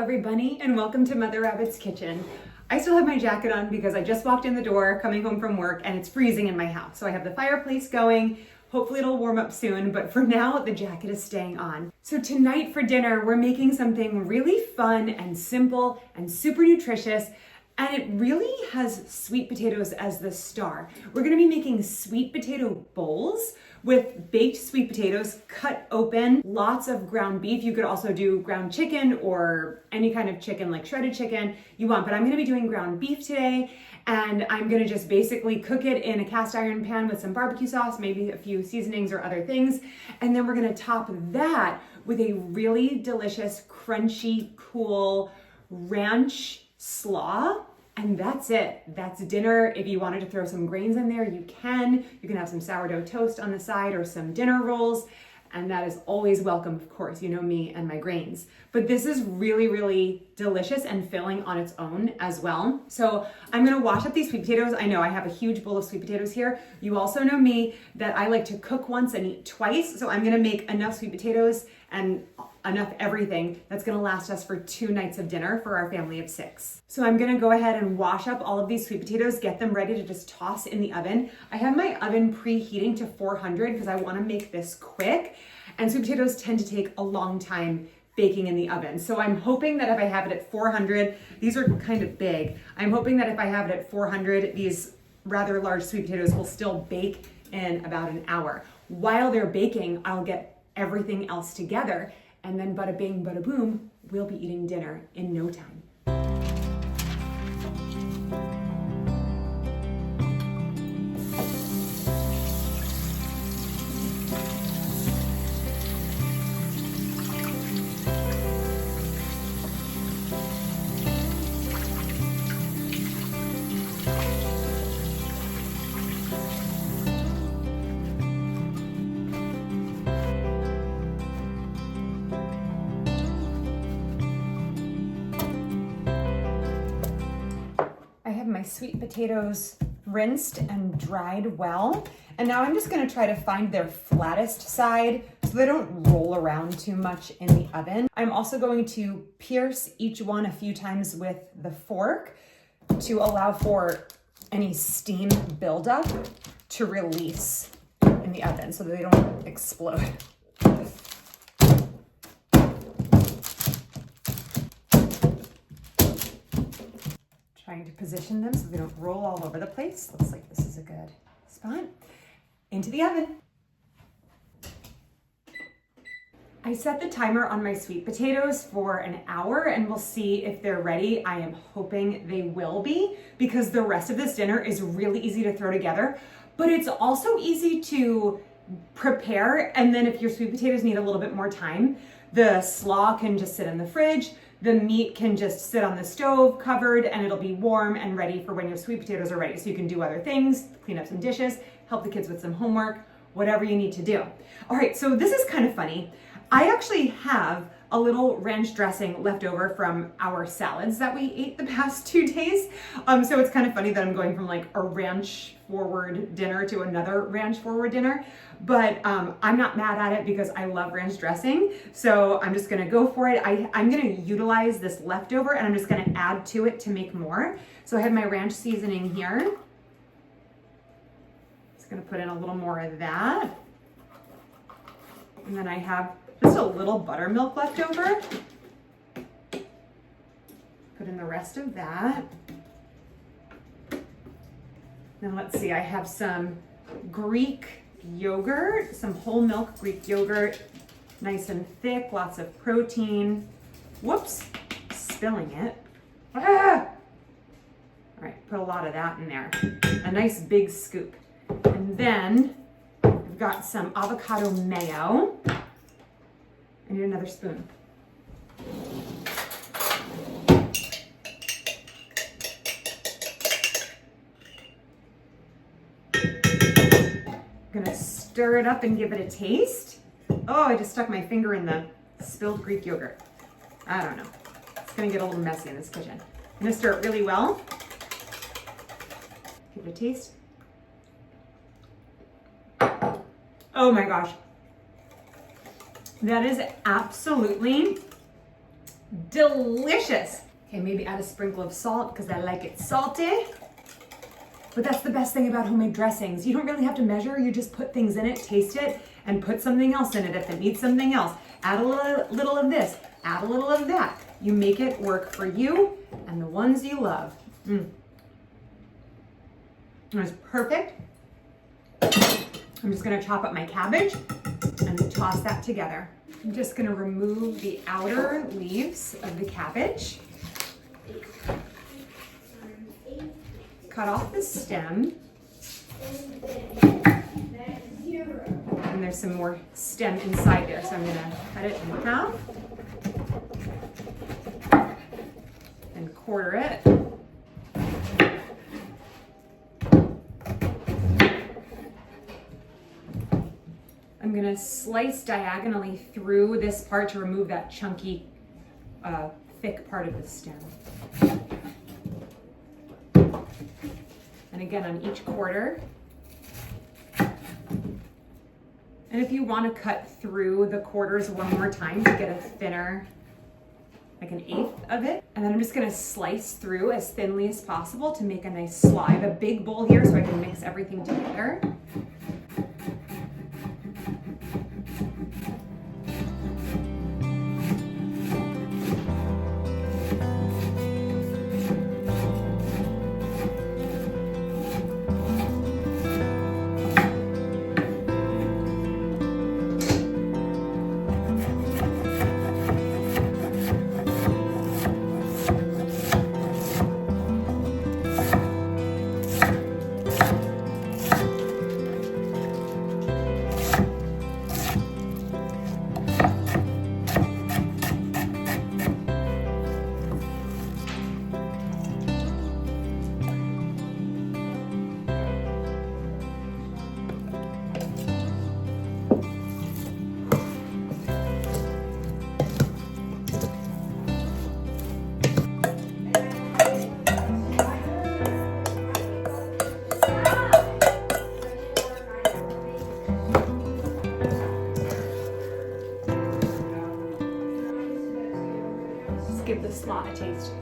everybody, and welcome to Mother Rabbit's Kitchen. I still have my jacket on because I just walked in the door coming home from work and it's freezing in my house. So I have the fireplace going. Hopefully it'll warm up soon, but for now the jacket is staying on. So tonight for dinner, we're making something really fun and simple and super nutritious, and it really has sweet potatoes as the star. We're gonna be making sweet potato bowls with baked sweet potatoes cut open, lots of ground beef. You could also do ground chicken or any kind of chicken, like shredded chicken you want, but I'm gonna be doing ground beef today, and I'm gonna just basically cook it in a cast iron pan with some barbecue sauce, maybe a few seasonings or other things, and then we're gonna top that with a really delicious, crunchy, cool ranch slaw. And that's it. That's dinner. If you wanted to throw some grains in there, you can. You can have some sourdough toast on the side or some dinner rolls. And that is always welcome, of course. You know me and my grains. But this is really, really delicious and filling on its own as well. So I'm gonna wash up these sweet potatoes. I know I have a huge bowl of sweet potatoes here. You also know me that I like to cook once and eat twice. So I'm gonna make enough sweet potatoes and enough everything that's gonna last us for 2 nights of dinner for our family of 6. So I'm gonna go ahead and wash up all of these sweet potatoes, get them ready to just toss in the oven. I have my oven preheating to 400 because I wanna make this quick. And sweet potatoes tend to take a long time baking in the oven. So I'm hoping that if I have it at 400, these are kind of big. I'm hoping that if I have it at 400, these rather large sweet potatoes will still bake in about an hour. While they're baking, I'll get everything else together, and then bada bing, bada boom, we'll be eating dinner in no time. I have my sweet potatoes rinsed and dried well. And now I'm just gonna try to find their flattest side so they don't roll around too much in the oven. I'm also going to pierce each one a few times with the fork to allow for any steam buildup to release in the oven so that they don't explode. Trying to position them so they don't roll all over the place. Looks like this is a good spot. Into the oven. I set the timer on my sweet potatoes for an hour and we'll see if they're ready. I am hoping they will be because the rest of this dinner is really easy to throw together, but it's also easy to prepare. And then if your sweet potatoes need a little bit more time, the slaw can just sit in the fridge. The meat can just sit on the stove covered and it'll be warm and ready for when your sweet potatoes are ready. So you can do other things, clean up some dishes, help the kids with some homework, whatever you need to do. All right, so this is kind of funny. I actually have a little ranch dressing left over from our salads that we ate the past 2 days. So it's kind of funny that I'm going from like a ranch forward dinner to another ranch forward dinner, but I'm not mad at it because I love ranch dressing. So I'm just gonna go for it. I'm gonna utilize this leftover and I'm just gonna add to it to make more. So I have my ranch seasoning here. Just gonna put in a little more of that. And then I have just a little buttermilk left over. Put in the rest of that. Then let's see, I have some Greek yogurt, some whole milk Greek yogurt, nice and thick, lots of protein. Whoops, spilling it. Ah! All right, put a lot of that in there. A nice big scoop. And then I've got some avocado mayo. I need another spoon. I'm gonna stir it up and give it a taste. Oh, I just stuck my finger in the spilled Greek yogurt. I don't know. It's gonna get a little messy in this kitchen. I'm gonna stir it really well. Give it a taste. Oh my gosh. That is absolutely delicious. Okay, maybe add a sprinkle of salt because I like it salty. But that's the best thing about homemade dressings. You don't really have to measure, you just put things in it, taste it, and put something else in it if it needs something else. Add a little of this, add a little of that. You make it work for you and the ones you love. It's perfect. I'm just gonna chop up my cabbage and toss that together. I'm just gonna remove the outer leaves of the cabbage. Cut off the stem. And there's some more stem inside there, so I'm gonna cut it in half and quarter it. I'm gonna slice diagonally through this part to remove that chunky, thick part of the stem. And again on each quarter. And if you want to cut through the quarters one more time to get a thinner, like an eighth of it. And then I'm just gonna slice through as thinly as possible to make a nice slaw. I have a big bowl here so I can mix everything together. Give the slaw a taste.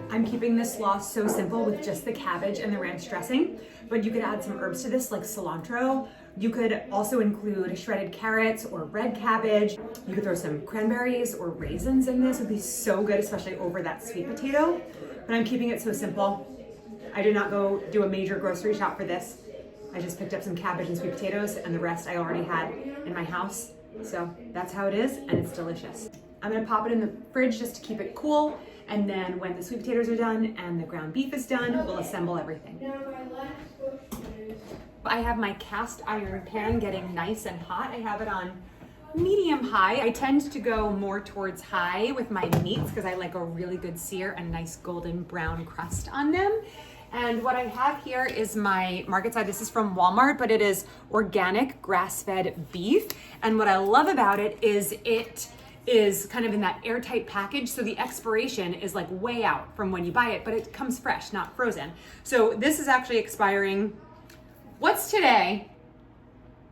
I'm keeping this slaw so simple with just the cabbage and the ranch dressing, but you could add some herbs to this like cilantro. You could also include shredded carrots or red cabbage. You could throw some cranberries or raisins in this. It would be so good, especially over that sweet potato. But I'm keeping it so simple. I did not go do a major grocery shop for this. I just picked up some cabbage and sweet potatoes, and the rest I already had in my house. So that's how it is, and it's delicious. I'm gonna pop it in the fridge just to keep it cool, and then when the sweet potatoes are done and the ground beef is done, we'll assemble everything. I have my cast iron pan getting nice and hot. I have it on medium high. I tend to go more towards high with my meats because I like a really good sear and nice golden brown crust on them. And what I have here is my market side. This is from Walmart, but it is organic grass-fed beef. And what I love about it is kind of in that airtight package. So the expiration is like way out from when you buy it, but it comes fresh, not frozen. So this is actually expiring, what's today?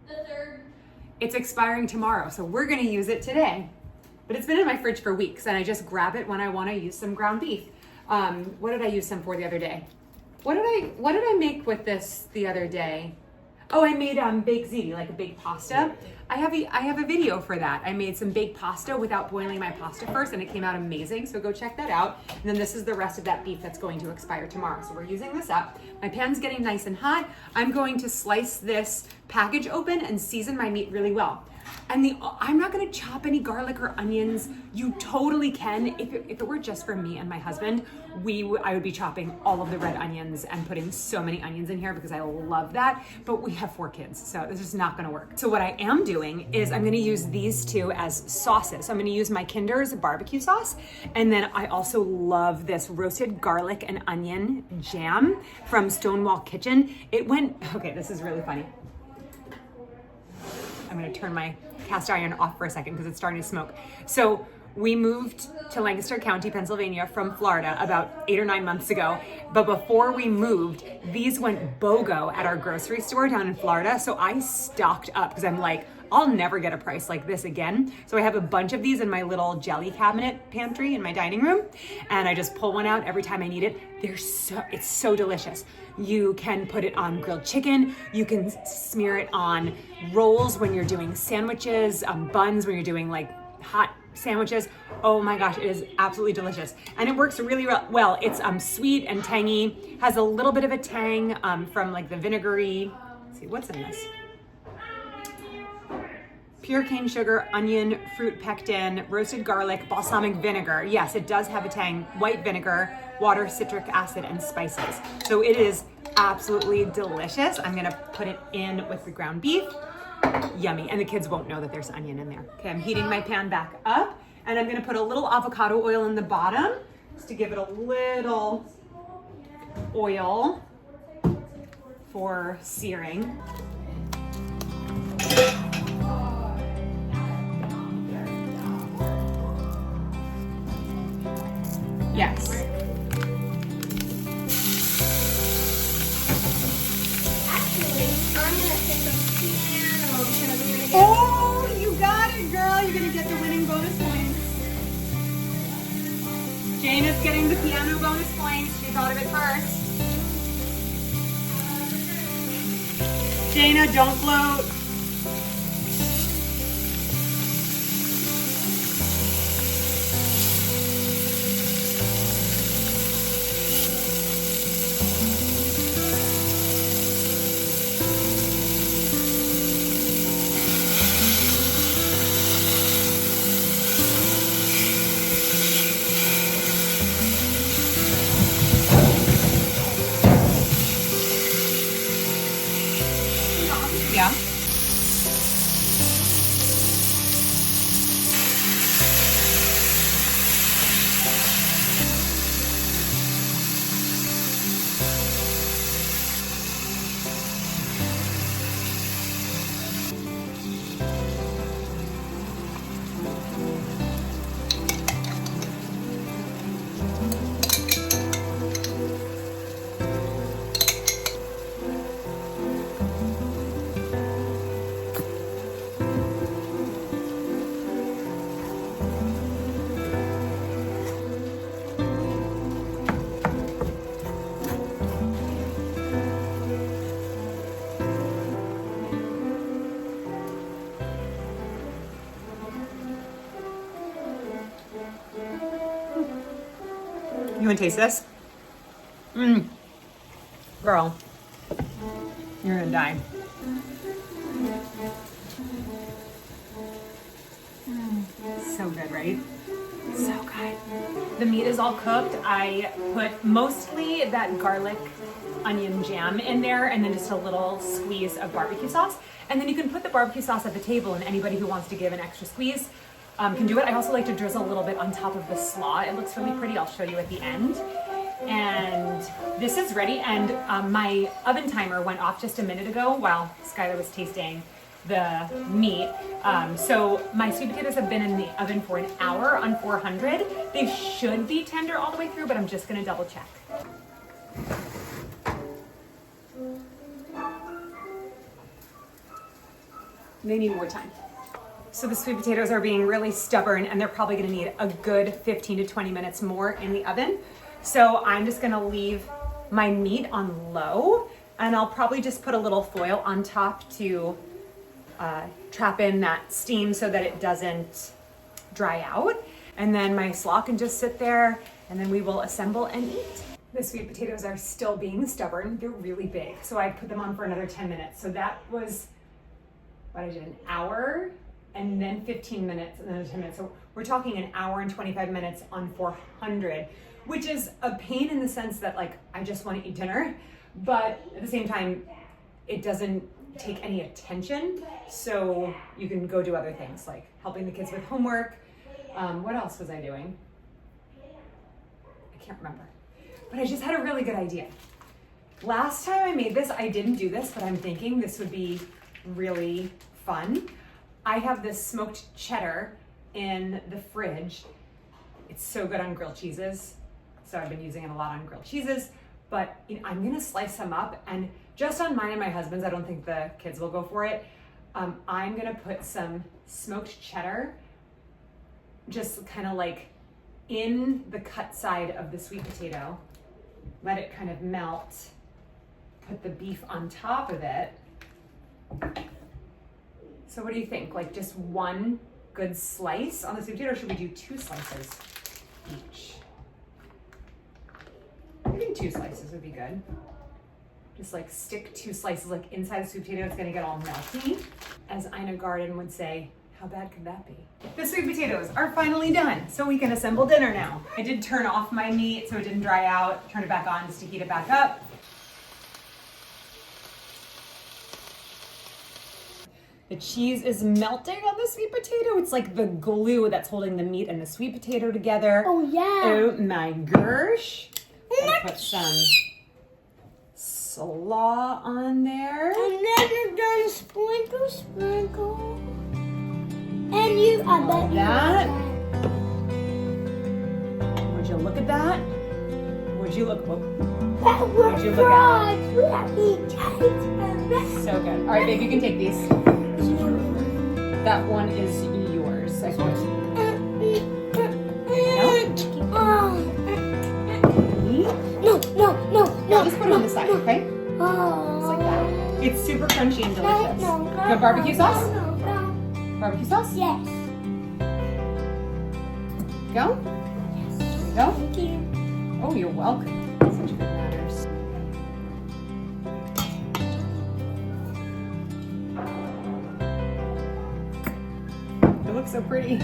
The 3rd. It's expiring tomorrow, so we're gonna use it today. But it's been in my fridge for weeks, and I just grab it when I wanna use some ground beef. What did I use some for the other day? What did I make with this the other day? Oh, I made baked ziti, like a baked pasta. I have a video for that. I made some baked pasta without boiling my pasta first, and it came out amazing, so go check that out. And then this is the rest of that beef that's going to expire tomorrow. So we're using this up. My pan's getting nice and hot. I'm going to slice this package open and season my meat really well. And I'm not gonna chop any garlic or onions. You totally can. If it were just for me and my husband, I would be chopping all of the red onions and putting so many onions in here because I love that. But we have 4 kids, so this is not gonna work. So what I am doing is I'm gonna use these 2 as sauces. So I'm gonna use my Kinder's barbecue sauce. And then I also love this roasted garlic and onion jam from Stonewall Kitchen. Okay, this is really funny. I'm gonna turn my cast iron off for a second because it's starting to smoke. So We moved to Lancaster County, Pennsylvania from Florida about 8 or 9 months ago. But before we moved, these went BOGO at our grocery store down in Florida. So I stocked up because I'm like, I'll never get a price like this again. So I have a bunch of these in my little jelly cabinet pantry in my dining room. And I just pull one out every time I need it. It's so delicious. You can put it on grilled chicken. You can smear it on rolls when you're doing sandwiches, buns when you're doing like hot sandwiches. Oh my gosh, it is absolutely delicious. And it works really well. It's sweet and tangy, has a little bit of a tang from like the vinegary, let's see, what's in this? Pure cane sugar, onion, fruit pectin, roasted garlic, balsamic vinegar. Yes, it does have a tang, white vinegar, water, citric acid, and spices. So it is absolutely delicious. I'm gonna put it in with the ground beef. Yummy, and the kids won't know that there's onion in there. Okay, I'm heating my pan back up, and I'm gonna put a little avocado oil in the bottom, just to give it a little oil for searing. Yes. Actually, I'm gonna take a piano because I'm gonna get. Oh, you got it, girl. You're gonna get the winning bonus points. Jane is getting the piano bonus points. She thought of it first. Jana, don't float. Yeah. You want to taste this? Girl, you're gonna die. So good, right? So good. The meat is all cooked. I put mostly that garlic onion jam in there and then just a little squeeze of barbecue sauce. And then you can put the barbecue sauce at the table, and anybody who wants to give an extra squeeze can do it. I also like to drizzle a little bit on top of the slaw. It looks really pretty. I'll show you at the end. And this is ready. And my oven timer went off just a minute ago while Skylar was tasting the meat. So my sweet potatoes have been in the oven for an hour on 400. They should be tender all the way through, but I'm just gonna double check. They need more time. So the sweet potatoes are being really stubborn, and they're probably gonna need a good 15 to 20 minutes more in the oven. So I'm just gonna leave my meat on low, and I'll probably just put a little foil on top to trap in that steam so that it doesn't dry out. And then my slaw can just sit there, and then we will assemble and eat. The sweet potatoes are still being stubborn. They're really big. So I put them on for another 10 minutes. So that was what I did, an hour and then 15 minutes and then 10 minutes. So we're talking an hour and 25 minutes on 400, which is a pain in the sense that like, I just want to eat dinner, but at the same time, it doesn't take any attention. So you can go do other things like helping the kids with homework. What else was I doing? I can't remember, but I just had a really good idea. Last time I made this, I didn't do this, but I'm thinking this would be really fun. I have this smoked cheddar, in the fridge. It's so good on grilled cheeses. So I've been using it a lot on grilled cheeses, but I'm gonna slice them up, and just on mine and my husband's, I don't think the kids will go for it. I'm gonna put some smoked cheddar, just kind of like in the cut side of the sweet potato. Let it kind of melt. Put the beef on top of it. So what do you think? Like just one good slice on the sweet potato, or should we do 2 slices each? I think 2 slices would be good. Just like stick 2 slices like inside the sweet potato. It's gonna get all melty. As Ina Garden would say, how bad could that be? The sweet potatoes are finally done, so we can assemble dinner now. I did turn off my meat so it didn't dry out. Turn it back on just to heat it back up. The cheese is melting on the sweet potato. It's like the glue that's holding the meat and the sweet potato together. Oh yeah. Oh my gosh. I put some slaw on there. And then you're gonna sprinkle. And you, I bet you that. like that. Would you look at that? Would you look? That was you look at fries. We have to eat cakes. So good. All right, babe, you can take these. That one is yours. I put. No, just put it on the side, okay? Just like that. It's super crunchy and delicious. You want barbecue sauce? No. Barbecue sauce? Yes. Go? Yes. There you go. Thank you. Oh, you're welcome. Such good manners. It looks so pretty.